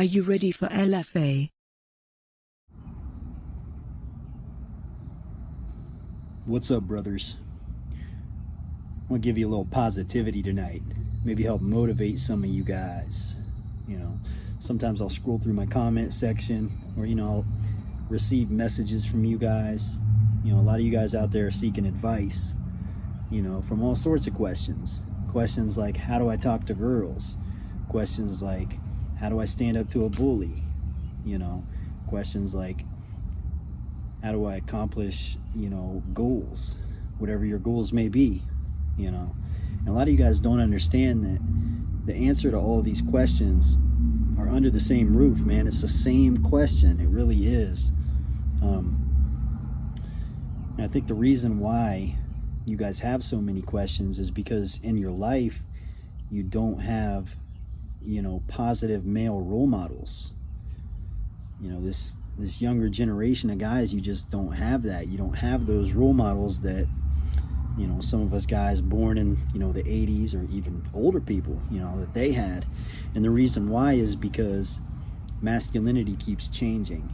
Are you ready for LFA? What's up, brothers? I want to give you a little positivity tonight. Maybe help motivate some of you guys. You know, sometimes I'll scroll through my comment section, or I'll receive messages from you guys. A lot of you guys out there are seeking advice, from all sorts of questions. Questions like, how do I talk to girls? Questions like, how do I stand up to a bully? Questions like, how do I accomplish, goals, whatever your goals may be, And a lot of you guys don't understand that the answer to all these questions are under the same roof, man. It's the same question. It really is. And I think the reason why you guys have so many questions is because in your life, you don't have, positive male role models. This younger generation of guys, you just don't have that. You don't have those role models that, some of us guys born in, the 80s or even older people, that they had. And the reason why is because masculinity keeps changing.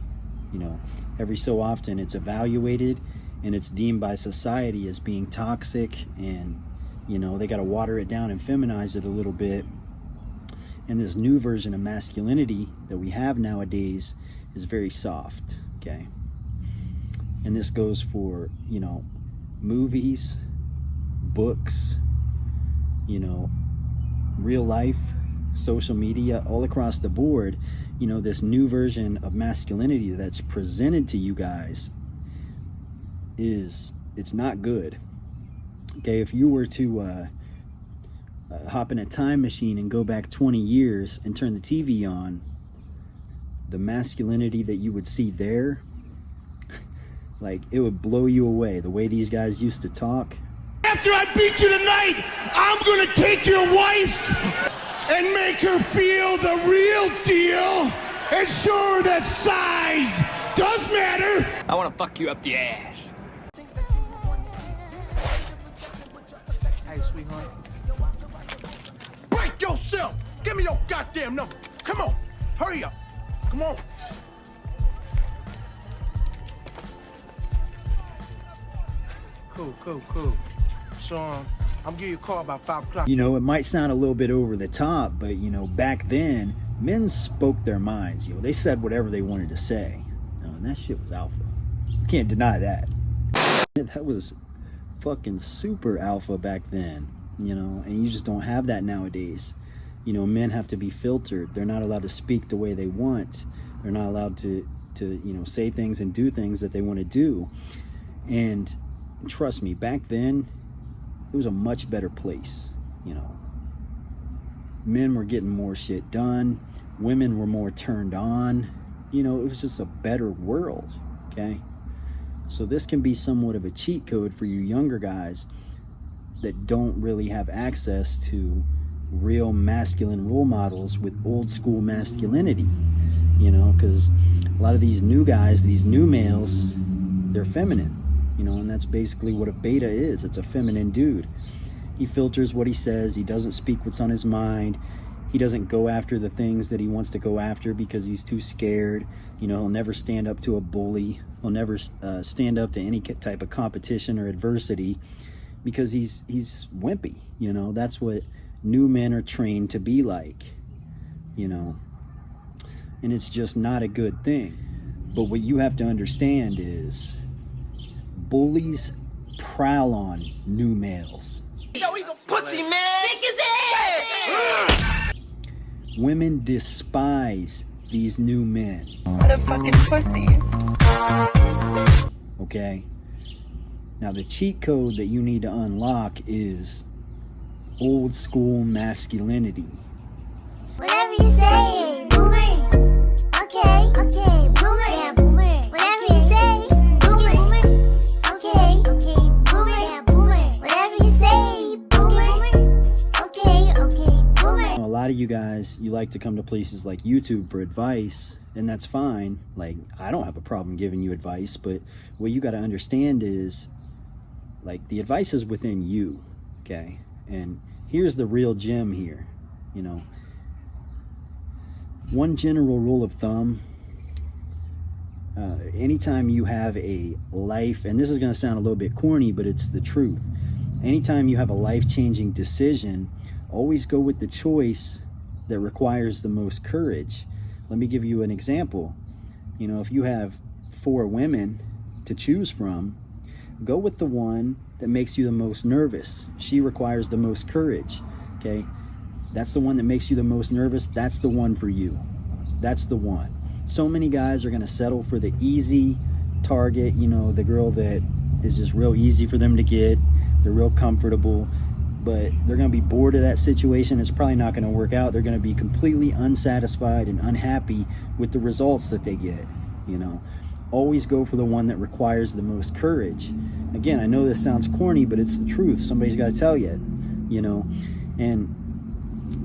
Every so often it's evaluated and it's deemed by society as being toxic, and, they got to water it down and feminize it a little bit. And this new version of masculinity that we have nowadays is very soft, okay? And this goes for, movies, books, real life, social media, all across the board. This new version of masculinity that's presented to you guys it's not good. Okay, if you were to hop in a time machine and go back 20 years and turn the TV on, the masculinity that you would see there, like, it would blow you away. The way these guys used to talk. After I beat you tonight, I'm gonna take your wife and make her feel the real deal and show her that size does matter. I wanna fuck you up the ass. Hey, sweetheart. Break yourself! Give me your goddamn number. Come on, hurry up. Come on. Cool. So, I'm giving you a call about 5 o'clock. It might sound a little bit over the top, but, back then, men spoke their minds. They said whatever they wanted to say. And that shit was alpha. You can't deny that. That was fucking super alpha back then, and you just don't have that nowadays. Men have to be filtered. They're not allowed to speak the way they want. They're not allowed to say things and do things that they want to do. And trust me, back then, it was a much better place. Men were getting more shit done. Women were more turned on. It was just a better world, okay? So this can be somewhat of a cheat code for you younger guys that don't really have access to real masculine role models with old school masculinity, because a lot of these new guys, these new males, they're feminine, and that's basically what a beta is. It's a feminine dude. He filters what he says. He doesn't speak what's on his mind. He doesn't go after the things that he wants to go after because he's too scared. He'll never stand up to a bully. He'll never stand up to any type of competition or adversity because he's wimpy. That's what new men are trained to be like, and it's just not a good thing. But what you have to understand is bullies prowl on new males. Yo, he's a pussy, man! Take his ass! Women despise these new men. What a fucking pussy. Okay? Now, the cheat code that you need to unlock is old school masculinity. Whatever you say, boomer. Okay, boomer. Yeah, boomer. Whatever you say, boomer. Okay, boomer. Yeah, boomer. Whatever you say, boomer. Okay, boomer. A lot of you guys, you like to come to places like YouTube for advice, and that's fine. Like, I don't have a problem giving you advice, but what you got to understand is, like, the advice is within you, okay? And here's the real gem here, one general rule of thumb, anytime you have a life, and this is going to sound a little bit corny, but it's the truth. Anytime you have a life-changing decision, always go with the choice that requires the most courage. Let me give you an example. You know, if you have 4 women to choose from, go with the one that makes you the most nervous. She requires the most courage, okay? That's the one that makes you the most nervous. That's the one for you. That's the one. So many guys are going to settle for the easy target, you know, the girl that is just real easy for them to get. They're real comfortable, but they're going to be bored of that situation. It's probably not going to work out. They're going to be completely unsatisfied and unhappy with the results that they get, you know. Always go for the one that requires the most courage. Again, I know this sounds corny, but it's the truth. Somebody's got to tell you, you know. And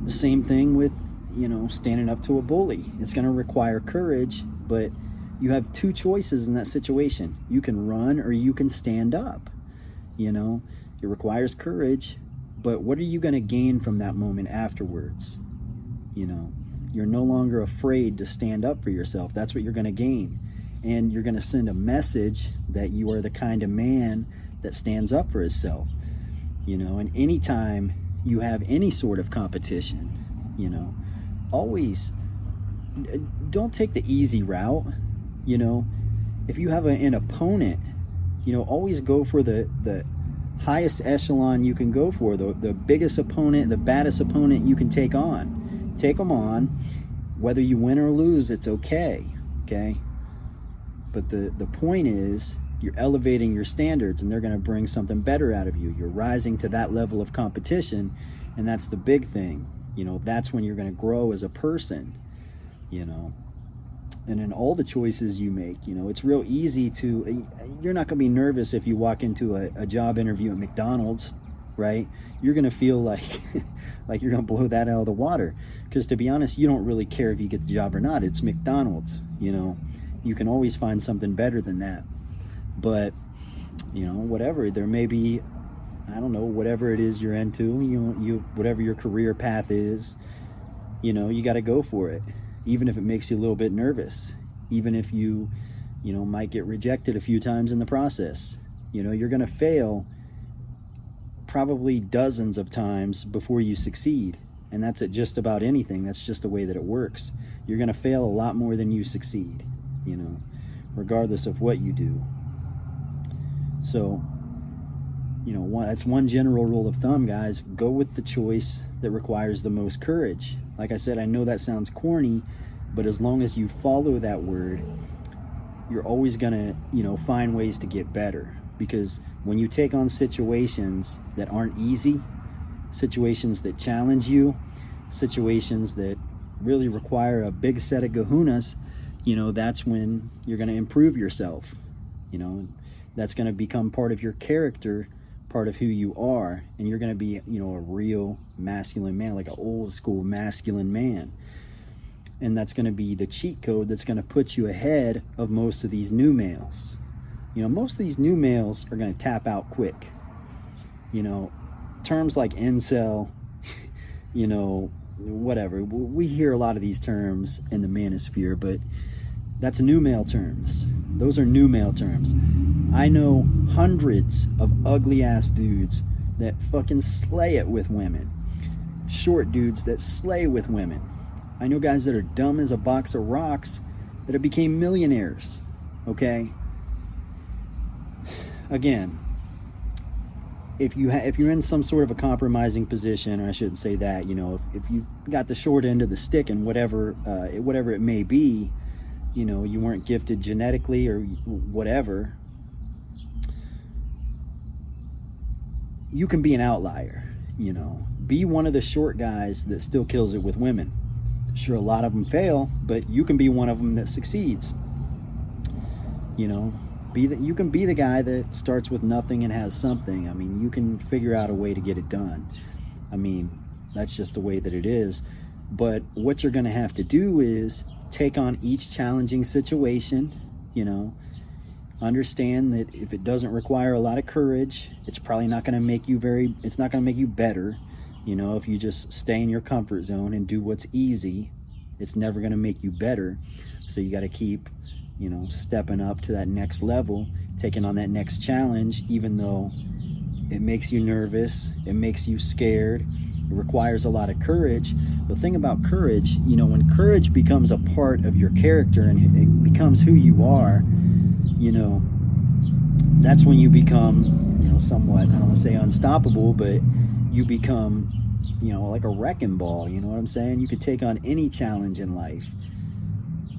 the same thing with, you know, standing up to a bully. It's going to require courage, but you have 2 choices in that situation. You can run or you can stand up, you know. It requires courage, but what are you going to gain from that moment afterwards? You know, you're no longer afraid to stand up for yourself. That's what you're going to gain. And you're going to send a message that you are the kind of man that stands up for himself, you know. And anytime you have any sort of competition, you know, always don't take the easy route, you know. If you have an opponent, you know, always go for the highest echelon you can go for, the biggest opponent, the baddest opponent you can take on. Take them on. Whether you win or lose, it's okay, okay? But the point is, you're elevating your standards and they're going to bring something better out of you. You're rising to that level of competition, and that's the big thing. You know, that's when you're going to grow as a person, you know. And in all the choices you make, you know, it's real easy to, you're not going to be nervous if you walk into a job interview at McDonald's, right? You're going to feel like like you're going to blow that out of the water. Because to be honest, you don't really care if you get the job or not. It's McDonald's, you know. You can always find something better than that. But, you know, whatever, there may be, I don't know, whatever it is you're into, you whatever your career path is, you know, you got to go for it. Even if it makes you a little bit nervous, even if you know, might get rejected a few times in the process. You know, you're going to fail probably dozens of times before you succeed. And that's at just about anything. That's just the way that it works. You're going to fail a lot more than you succeed, you know, regardless of what you do. So, you know, that's one general rule of thumb, guys. Go with the choice that requires the most courage. Like I said, I know that sounds corny, but as long as you follow that word, you're always going to, you know, find ways to get better. Because when you take on situations that aren't easy, situations that challenge you, situations that really require a big set of kahunas, you know, that's when you're going to improve yourself. You know, that's going to become part of your character, part of who you are, and you're going to be, you know, a real masculine man, like an old school masculine man. And that's going to be the cheat code that's going to put you ahead of most of these new males. You know, most of these new males are going to tap out quick. You know, terms like incel, you know, whatever. We hear a lot of these terms in the manosphere, but that's new male terms. Those are new male terms. I know hundreds of ugly ass dudes that fucking slay it with women. Short dudes that slay with women. I know guys that are dumb as a box of rocks that have became millionaires. Okay? Again, if you're in some sort of a compromising position, or I shouldn't say that, you know, if you got the short end of the stick and whatever it may be, you know, you weren't gifted genetically or whatever, you can be an outlier, you know. Be one of the short guys that still kills it with women. Sure, a lot of them fail, but you can be one of them that succeeds. You know, you can be the guy that starts with nothing and has something. I mean, you can figure out a way to get it done. I mean, that's just the way that it is. But what you're going to have to do is take on each challenging situation, you know. Understand that if it doesn't require a lot of courage, it's probably not going to make you better. You know, if you just stay in your comfort zone and do what's easy, It's never going to make you better. So you got to keep, you know, stepping up to that next level, taking on that next challenge, even though it makes you nervous, it makes you scared, it requires a lot of courage. The thing about courage, you know, when courage becomes a part of your character and it becomes who you are, you know, that's when you become, you know, somewhat, I don't want to say unstoppable, but you become, you know, like a wrecking ball. You know what I'm saying? You could take on any challenge in life,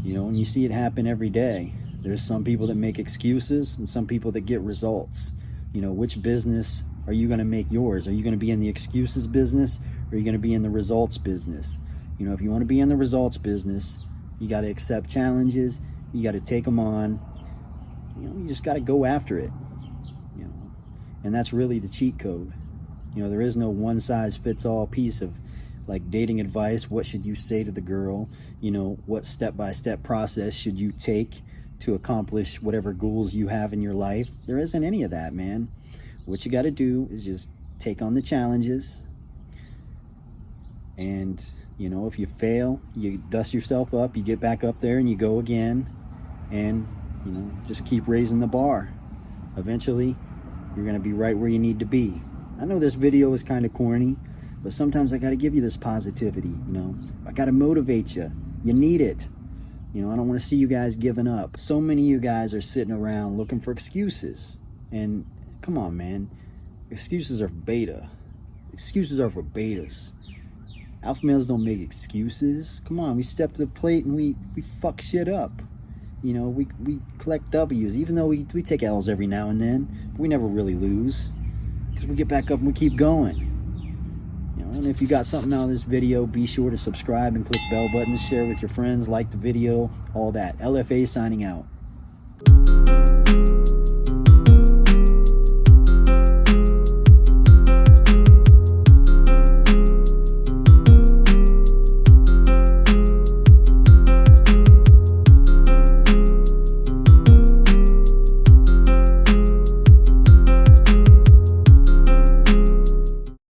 you know, and you see it happen every day. There's some people that make excuses and some people that get results. You know, which business are you going to make yours? Are you going to be in the excuses business, or are you going to be in the results business? You know, if you want to be in the results business, you got to accept challenges. You got to take them on. You know, you just got to go after it. You know, and that's really the cheat code. You know, there is no one size fits all piece of like dating advice. What should you say to the girl? You know, what step-by-step process should you take to accomplish whatever goals you have in your life? There isn't any of that, man. What you got to do is just take on the challenges. And, you know, if you fail, you dust yourself up, you get back up there and you go again. And, you know, just keep raising the bar. Eventually, you're going to be right where you need to be. I know this video is kind of corny, but sometimes I got to give you this positivity, you know. I got to motivate you. You need it. You know, I don't want to see you guys giving up. So many of you guys are sitting around looking for excuses. And come on, man. Excuses are beta. Excuses are for betas. Alpha males don't make excuses. Come on, we step to the plate and we fuck shit up. You know, we collect W's, even though we take L's every now and then. But we never really lose, because we get back up and we keep going. You know, and if you got something out of this video, be sure to subscribe and click the bell button to share with your friends, like the video, all that. LFA signing out.